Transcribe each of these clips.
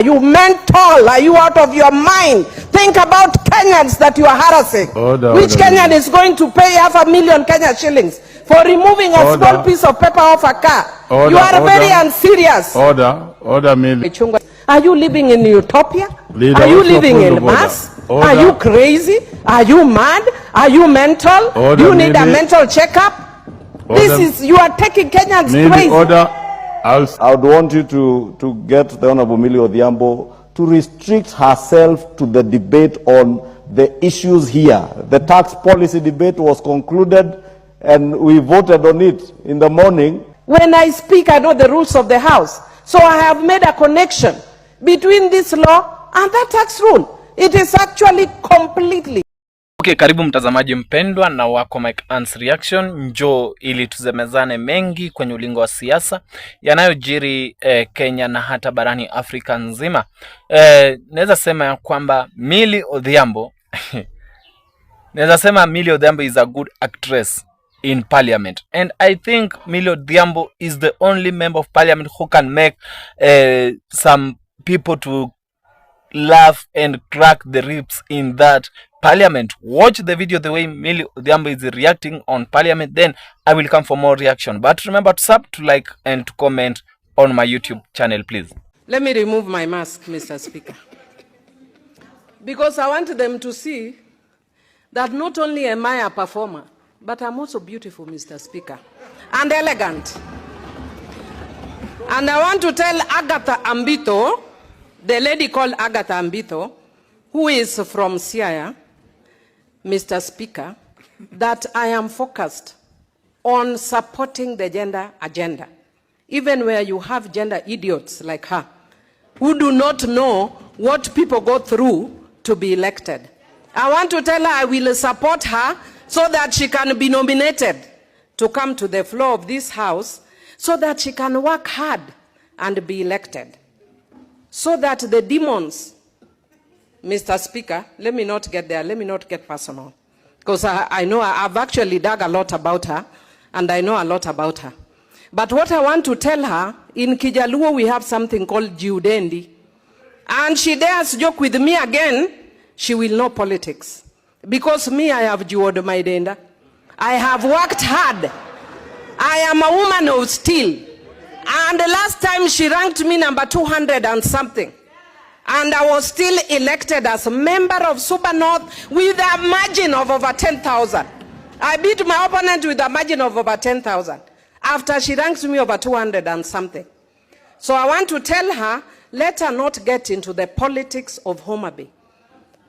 Are you mental? Are you out of your mind? Think about Kenyans that you are harassing. Which Kenyan is going to pay 500,000 Kenya shillings for removing a small piece of paper off a car? You are very unserious. Order, Millie. Are you living in utopia? Are you living in Mars? Are you crazy? Are you mad? Are you mental? Do you need a mental checkup? You are taking Kenyans crazy. I would want you to get the Honorable Millie Odhiambo to restrict herself to the debate on the issues here. The tax policy debate was concluded and we voted on it in the morning. When I speak, I know the rules of the House. So I have made a connection between this law and that tax rule. It is actually completely. Okay, karibu mtazamaji mpendwa na wako MIKEANN'S reaction. Njoo ili tuzemezane mengi kwenye ulingo wa siasa yanayojiri Kenya na hata barani Afrika nzima. Naweza sema ya kwamba Millie Odhiambo naweza sema Millie Odhiambo is a good actress in parliament, and I think Millie Odhiambo is the only member of parliament who can make some people to laugh and crack the ribs in that parliament. Watch the video the way Millie Odhiambo is reacting on parliament, then I will come for more reaction. But remember to sub, to like and to comment on my YouTube channel, please. Let me remove my mask, Mr. Speaker, because I want them to see that not only am I a performer, but I'm also beautiful, Mr. Speaker, and elegant. And I want to tell Agatha Ambito, the lady called Agatha Ambito, who is from Siaya, Mr. Speaker, that I am focused on supporting the gender agenda, even where you have gender idiots like her, who do not know what people go through to be elected. I want to tell her I will support her so that she can be nominated to come to the floor of this House so that she can work hard and be elected. So that the demons, Mr. Speaker, let me not get there, let me not get personal. Because I know I've actually dug a lot about her, and I know a lot about her. But what I want to tell her, in Kijaluo we have something called Jiudendi. And she dares joke with me again, she will know politics. Because me, I have Jiwod my denda. I have worked hard. I am a woman of steel. And the last time she ranked me number 200 and something. And I was still elected as a member of Super North with a margin of over 10,000. I beat my opponent with a margin of over 10,000 after she ranked me over 200 and something. So I want to tell her, let her not get into the politics of Homa Bay,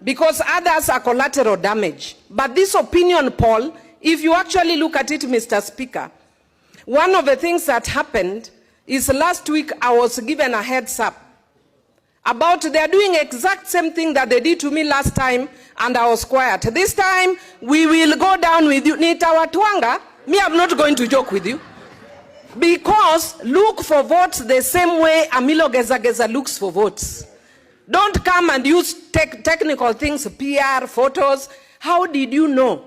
because others are collateral damage. But this opinion poll, if you actually look at it, Mr. Speaker, one of the things that happened is last week I was given a heads up about they are doing exact same thing that they did to me last time, and I was quiet. This time we will go down with you. Nitawatwanga, me I'm not going to joke with you, because look for votes the same way Amilo Gezageza looks for votes. Don't come and use technical things, PR, photos. How did you know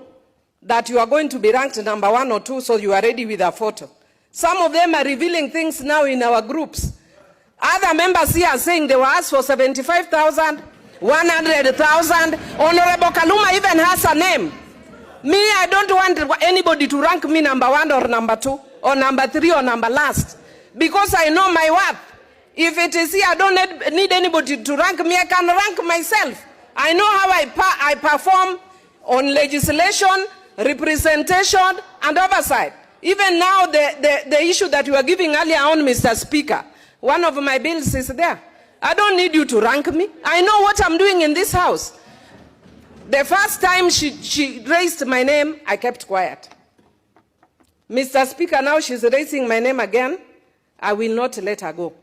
that you are going to be ranked number 1 or 2 so you are ready with a photo? Some of them are revealing things now in our groups. Other members here are saying they were asked for 75,000, 100,000. Honorable Kaluma even has a name. Me, I don't want anybody to rank me number 1 or number 2 or number 3 or number last, because I know my worth. If it is here, I don't need anybody to rank me. I can rank myself. I know how I perform on legislation, representation, and oversight. Even now, the issue that you are giving earlier on, Mr. Speaker, one of my bills is there. I don't need you to rank me. I know what I'm doing in this House. The first time she raised my name, I kept quiet. Mr. Speaker, now she's raising my name again. I will not let her go.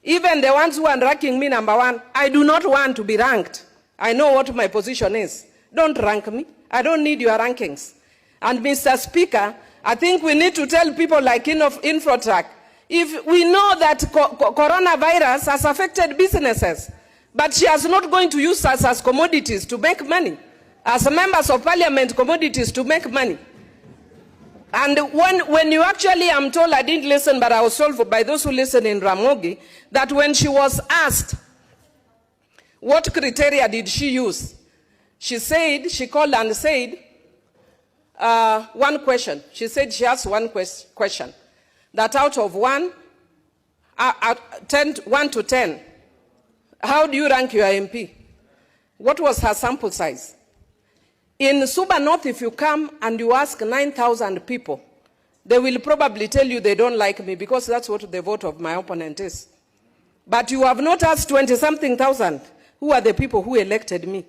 Even the ones who are ranking me number 1, I do not want to be ranked. I know what my position is. Don't rank me. I don't need your rankings. And Mr. Speaker, I think we need to tell people like Infotrack, if we know that coronavirus has affected businesses, but she is not going to use us as commodities to make money, as members of parliament, commodities to make money. And when you actually, I'm told, I didn't listen, but I was told by those who listen in Ramogi, that when she was asked What criteria did she use? She called and said, one question. She said she asked one question. That out of 1 to 10, how do you rank your MP? What was her sample size? In Suba North, if you come and you ask 9,000 people, they will probably tell you they don't like me because that's what the vote of my opponent is. But you have not asked 20-something thousand who are the people who elected me.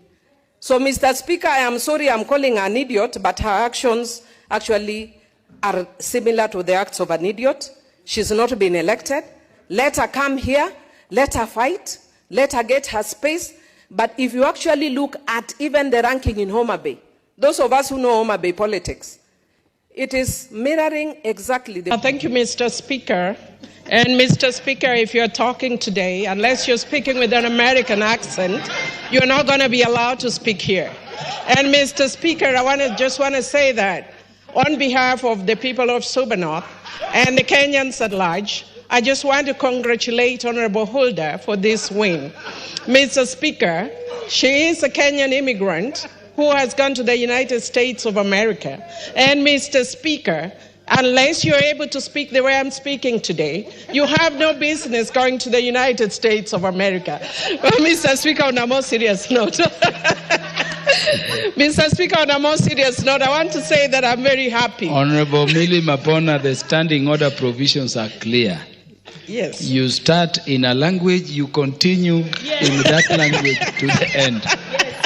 So, Mr. Speaker, I am sorry I'm calling her an idiot, but her actions actually are similar to the acts of an idiot. She's not been elected. Let her come here, let her fight, let her get her space. But if you actually look at even the ranking in Homa Bay, those of us who know Homa Bay politics, it is mirroring exactly the... Thank you, Mr. Speaker. And Mr. Speaker, if you're talking today, unless you're speaking with an American accent, you're not going to be allowed to speak here. And Mr. Speaker, I just want to say that on behalf of the people of Suba North and the Kenyans at large, I just want to congratulate Honorable Huldah for this win. Mr. Speaker, she is a Kenyan immigrant who has gone to the United States of America. And Mr. Speaker, unless you're able to speak the way I'm speaking today, you have no business going to the United States of America. Mr. Speaker, on a more serious note, Mr. Speaker, on a more serious note, I want to say that I'm very happy. Honorable Millie Mapona, the standing order provisions are clear. Yes. You start in a language, you continue in that language to the end.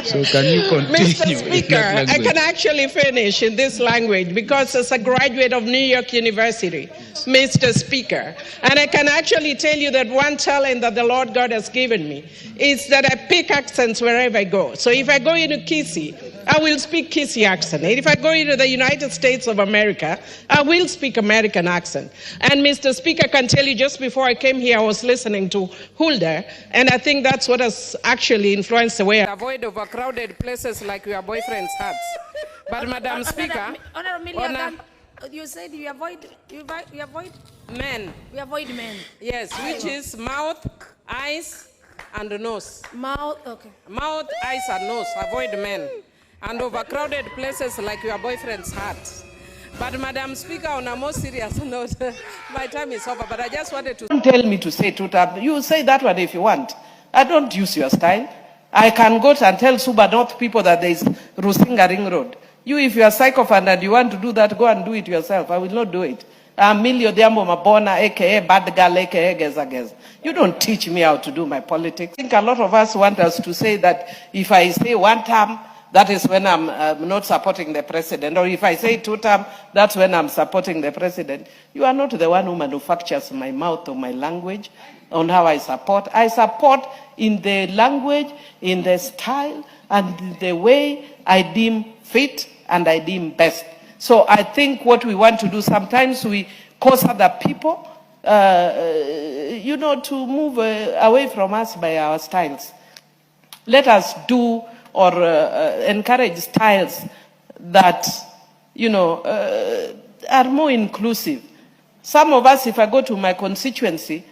So can you continue? Mr. Speaker, I can actually finish in this language because as a graduate of New York University, Mr. Speaker, and I can actually tell you that one talent that the Lord God has given me is that I pick accents wherever I go. So if I go into Kisii, I will speak Kisii accent. And if I go into the United States of America, I will speak American accent. And Mr. Speaker, I can tell you just before I came here, I was listening to Huldah, and I think that's what has actually influenced the way I avoid overcrowded places like your boyfriend's hats. But Madam Speaker, you said you avoid men. We avoid men. Yes, which is mouth, eyes, and nose. Mouth, okay. Mouth, eyes, and nose. Avoid men. And overcrowded places like your boyfriend's hat. But Madam Speaker, on a more serious note, my time is over, but I just wanted to... Don't tell me to say tuta. You say that one if you want. I don't use your style. I can go and tell Suba North people that there is Rusinga Ring Road. You, if you are a psychophant and you want to do that, go and do it yourself. I will not do it. I'm Millie Odhiambo Mabona, a.k.a. bad girl, a.k.a. Geza. You don't teach me how to do my politics. I think a lot of us want us to say that if I say one term, that is when I'm not supporting the president. Or if I say 2 terms, that's when I'm supporting the president. You are not the one who manufactures my mouth or my language on how I support. I support in the language, in the style, and the way I deem fit and I deem best. So I think what we want to do, sometimes we cause other people, to move away from us by our styles. Let us do or encourage styles that, are more inclusive. Some of us, if I go to my constituency,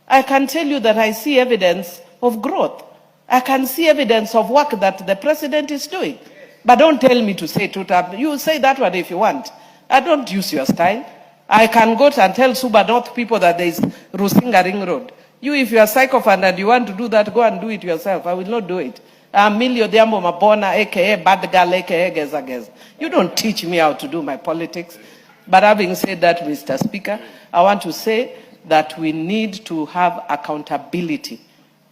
I can tell you that I see evidence of growth. I can see evidence of work that the president is doing. But don't tell me to say tuta. You say that one if you want. I don't use your style. I can go and tell Suba North people that there is Rusinga Ring Road. You, if you are a psychophant and you want to do that, go and do it yourself. I will not do it. I'm Millie Odhiambo Mabona, a.k.a. bad girl, a.k.a. Geza. You don't teach me how to do my politics. But having said that, Mr. Speaker, I want to say that we need to have accountability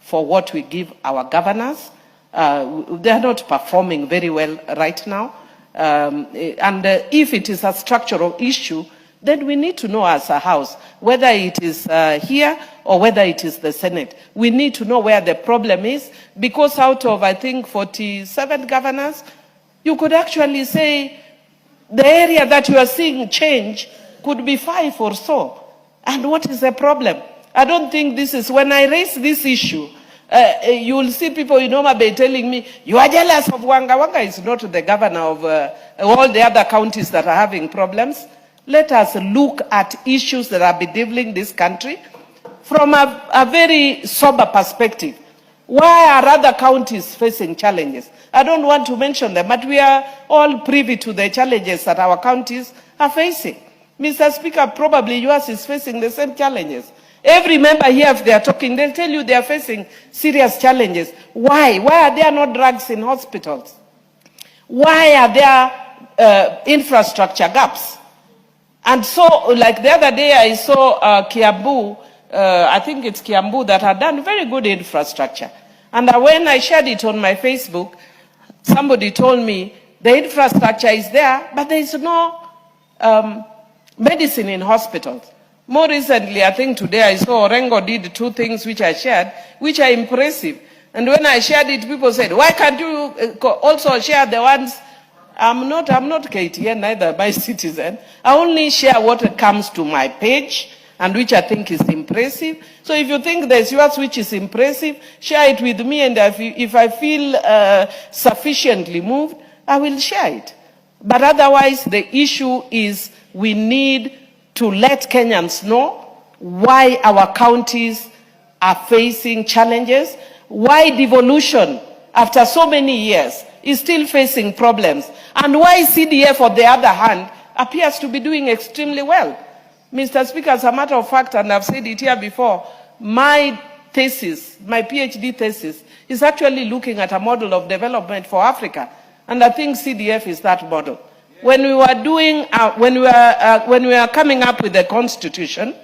for what we give our governors. They are not performing very well right now. If it is a structural issue, then we need to know as a House, whether it is here or whether it is the Senate. We need to know where the problem is, because out of, I think, 47 governors, you could actually say the area that you are seeing change could be 5 or so. And what is the problem? I don't think this is, when I raise this issue, you will see people in Homa Bay telling me, you are jealous of Wanga. Wanga is not the governor of all the other counties that are having problems. Let us look at issues that are bedeviling this country from a very sober perspective. Why are other counties facing challenges? I don't want to mention them, but we are all privy to the challenges that our counties are facing. Mr. Speaker, probably yours is facing the same challenges. Every member here, if they are talking, they'll tell you they are facing serious challenges. Why? Why are there no drugs in hospitals? Why are there infrastructure gaps? And so, like the other day, I saw Kiambu, I think it's Kiambu, that had done very good infrastructure. And when I shared it on my Facebook, somebody told me the infrastructure is there, but there is no medicine in hospitals. More recently, I think today, I saw Orengo did 2 things which I shared, which are impressive. And when I shared it, people said, why can't you also share the ones? I'm not KTN, neither my citizen. I only share what comes to my page and which I think is impressive. So if you think there's yours which is impressive, share it with me, and if I feel sufficiently moved, I will share it. But otherwise, the issue is we need to let Kenyans know why our counties are facing challenges, why devolution, after so many years, is still facing problems, and why CDF, on the other hand, appears to be doing extremely well. Mr. Speaker, as a matter of fact, and I've said it here before, my thesis, my PhD thesis, is actually looking at a model of development for Africa, and I think CDF is that model. When we were doing, when we were coming up with the constitution,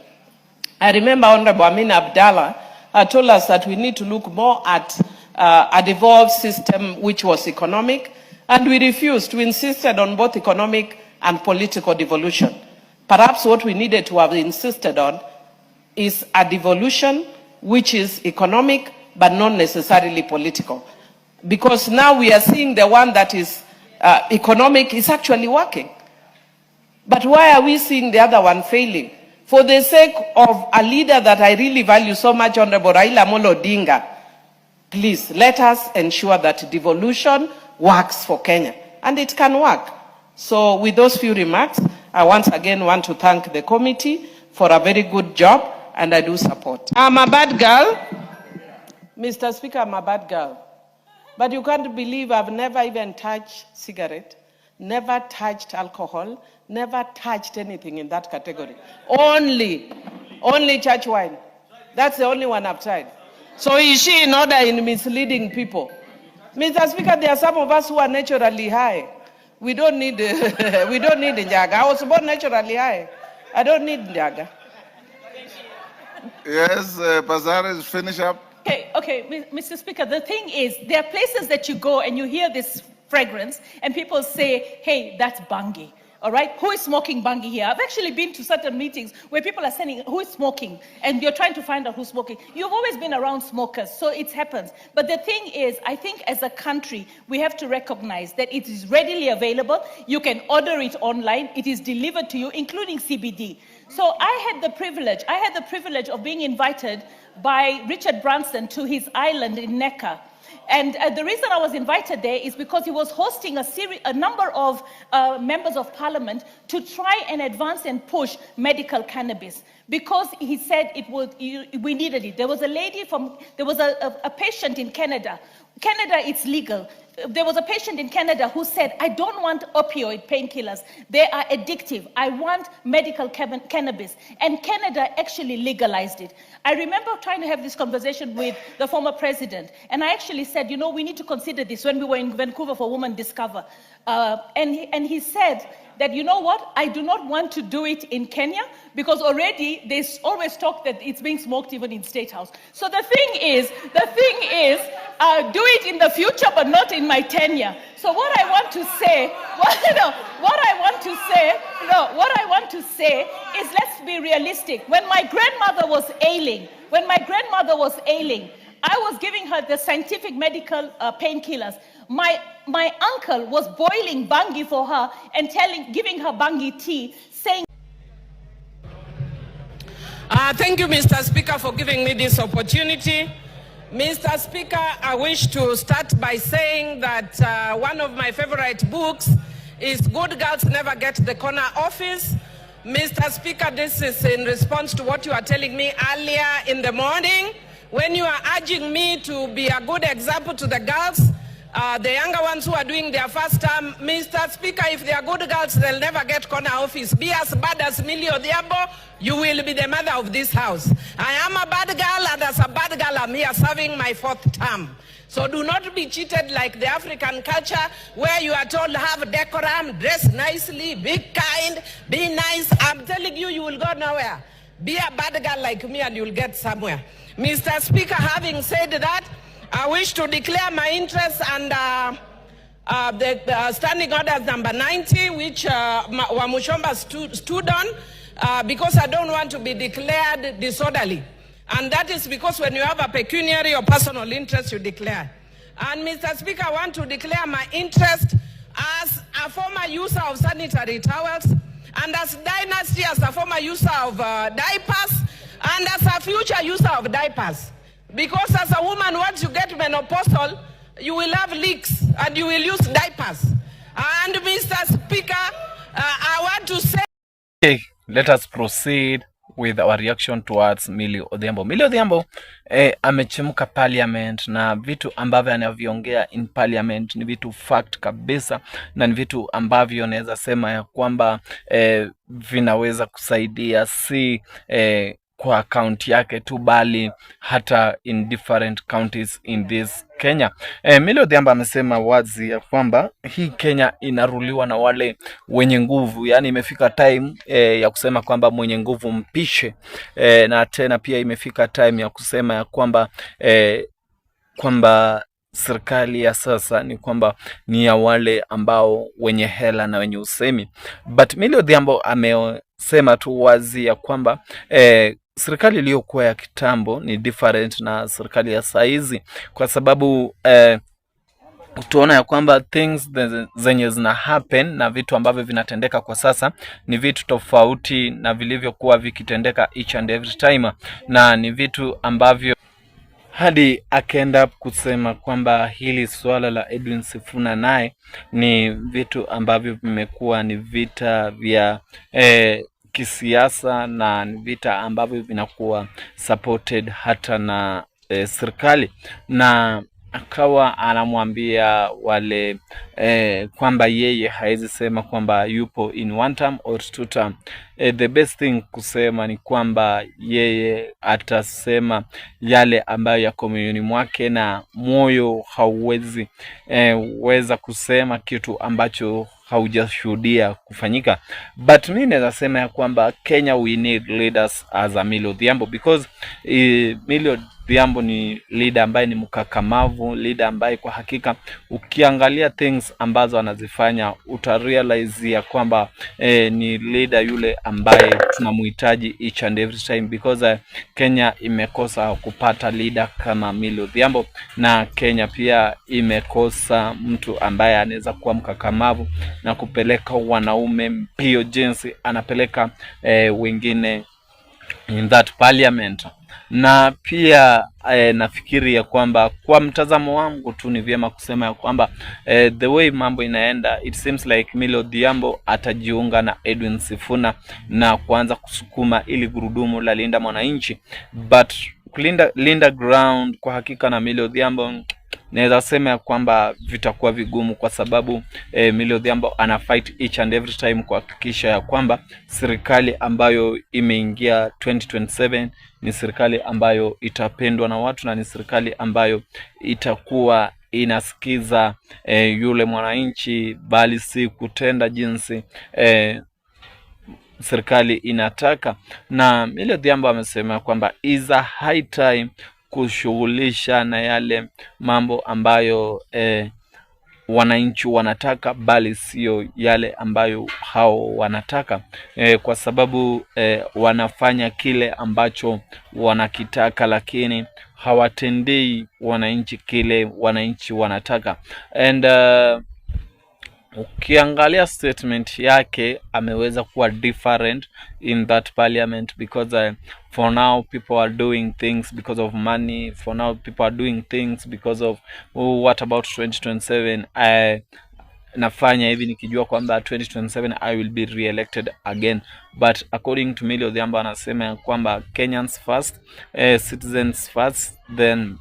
I remember Honorable Amin Abdallah told us that we need to look more at a devolved system which was economic, and we refused. We insisted on both economic and political devolution. Perhaps what we needed to have insisted on is a devolution which is economic but not necessarily political. Because now we are seeing the one that is economic is actually working. But why are we seeing the other one failing? For the sake of a leader that I really value so much, Honorable Raila Amolo Odinga, please let us ensure that devolution works for Kenya. And it can work. So with those few remarks, I once again want to thank the committee for a very good job, and I do support. I'm a bad girl. Mr. Speaker, I'm a bad girl. But you can't believe I've never even touched cigarette, never touched alcohol, never touched anything in that category. Only church wine. That's the only one I've tried. So is she in order in misleading people? Mr. Speaker, there are some of us who are naturally high. We don't need njaga. I was born naturally high. I don't need njaga. Yes, Bazaar, finish up. Okay, Mr. Speaker, the thing is, there are places that you go and you hear this fragrance and people say, hey, that's bangi. All right, who is smoking bangi here? I've actually been to certain meetings where people are saying, who is smoking? And you're trying to find out who's smoking. You've always been around smokers, so it happens. But the thing is, I think as a country, we have to recognize that it is readily available. You can order it online. It is delivered to you, including CBD. So I had the privilege of being invited by Richard Branson to his island in Necker. And the reason I was invited there is because he was hosting a number of members of parliament to try and advance and push medical cannabis, because he said we needed it. There was a patient in Canada. Canada, it's legal. There was a patient in Canada who said, I don't want opioid painkillers. They are addictive. I want medical cannabis. And Canada actually legalized it. I remember trying to have this conversation with the former president. And I actually said, you know, we need to consider this when we were in Vancouver for Women Discover. And he said that, you know what, I do not want to do it in Kenya because already there's always talk that it's being smoked even in State House. So the thing is, do it in the future, but not in my tenure. So what I want to say is, let's be realistic. When my grandmother was ailing, I was giving her the scientific medical painkillers. My uncle was boiling bangi for her and giving her bangi tea, saying. Thank you, Mr. Speaker, for giving me this opportunity. Mr. Speaker, I wish to start by saying that one of my favorite books is Good Girls Never Get the Corner Office. Mr. Speaker, this is in response to what you are telling me earlier in the morning when you are urging me to be a good example to the girls, the younger ones who are doing their first term, Mr. Speaker, if they are good girls, they'll never get corner office. Be as bad as Millie Odhiambo, you will be the mother of this house. I am a bad girl, and as a bad girl, I'm here serving my 4th term. So do not be cheated like the African culture where you are told have decorum, dress nicely, be kind, be nice. I'm telling you, you will go nowhere. Be a bad girl like me and you'll get somewhere. Mr. Speaker, having said that, I wish to declare my interest under the standing orders number 90, which Wamuchomba stood on, because I don't want to be declared disorderly. And that is because when you have a pecuniary or personal interest, you declare. And Mr. Speaker, I want to declare my interest as a former user of sanitary towels, and as Dynasty as a former user of diapers, and as a future user of diapers. Because as a woman, once you get menopausal, you will have leaks and you will use diapers. And Mr. Speaker, I want to say... Okay, let us proceed with our reaction towards Millie Odhiambo. Millie Odhiambo amechemka parliament, na vitu ambavyo anaviongea in parliament ni vitu fact kabisa, na ni vitu ambavyo naweza sema ya kwamba vinaweza kusaidia si kwa county yake tu, bali hata in different counties in this Kenya. Millie Odhiambo amesema wazi ya kwamba hii Kenya inaruliwa na wale wenye nguvu, yani imefika time ya kusema kwamba mwenye nguvu mpishe, na tena pia imefika time ya kusema ya kwamba serikali ya sasa ni kwamba ni ya wale ambao wenye hela na wenye usemi. But Millie Odhiambo amesema tu wazi ya kwamba serikali iliyokuwa ya kitambo ni different na serikali ya saizi, kwa sababu tuona ya kwamba things zenye zina happen na vitu ambavyo vinatendeka kwa sasa ni vitu tofauti na vilivyokuwa vikitendeka each and every time, na ni vitu ambavyo hadi akaenda kusema kwamba hili swala la Edwin Sifuna naye ni vitu ambavyo vimekuwa ni vita vya kisiasa, na vita ambavyo vinakuwa supported hata na serikali, na akawa anamwambia wale kwamba yeye haizi sema kwamba yupo in 1 term or 2 term. The best thing kusema ni kwamba yeye atasema yale ambayo yako moyoni mwake, na moyo hauwezi weza kusema kitu ambacho haujashuhudia kufanyika. But mimi naweza sema ya kwamba Kenya we need leaders as a Millie Odhiambo, because Millie Odhiambo ni leader ambaye ni mkakamavu, leader ambaye kwa hakika ukiangalia things ambazo anazifanya utarealize ya kwamba ni leader yule ambaye tunamhitaji each and every time, because Kenya imekosa kupata leader kama Millie Odhiambo, na Kenya pia imekosa mtu ambaye anaweza kuwa mkakamavu na kupeleka wanaume mbio jinsi anapeleka wengine in that parliament. Na pia nafikiri ya kwamba kwa mtazamo wangu tu ni vyema kusema ya kwamba the way mambo inaenda, it seems like Millie Odhiambo atajiunga na Edwin Sifuna na kuanza kusukuma ili gurudumu la Linda Mwananchi. But Linda ground kwa hakika na Millie Odhiambo naweza sema ya kwamba vitakuwa vigumu, kwa sababu Millie Odhiambo ana fight each and every time kuhakikisha ya kwamba serikali ambayo imeingia 2027 ni serikali ambayo itapendwa na watu, na ni serikali ambayo itakuwa inasikiza yule mwananchi, bali si kutenda jinsi serikali inataka. Na Millie Odhiambo amesema kwamba is a high time kushughulisha na yale mambo ambayo wananchi wanataka, bali sio yale ambayo hao wanataka, kwa sababu wanafanya kile ambacho wanakitaka, lakini hawatendei wananchi kile wananchi wanataka. And ukiangalia statement yake ameweza kuwa different in that parliament, because for now people are doing things because of money. For now people are doing things because of what about 2027. nafanya hivi nikijua kwamba 2027 I will be re-elected again, but according to Millie Odhiambo anasema kwamba Kenyans first, citizens first, then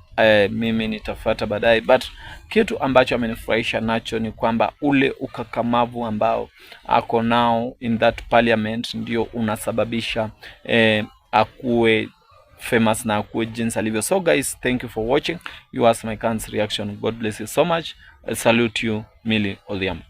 mimi nitafuata baadaye. But kitu ambacho amenifurahisha nacho ni kwamba ule ukakamavu ambao ako nao in that parliament ndio unasababisha akuwe famous na akuwe jinsi alivyo. So guys, thank you for watching. You asked MIKEANN'S reaction. God bless you so much. I salute you, Millie Odhiambo.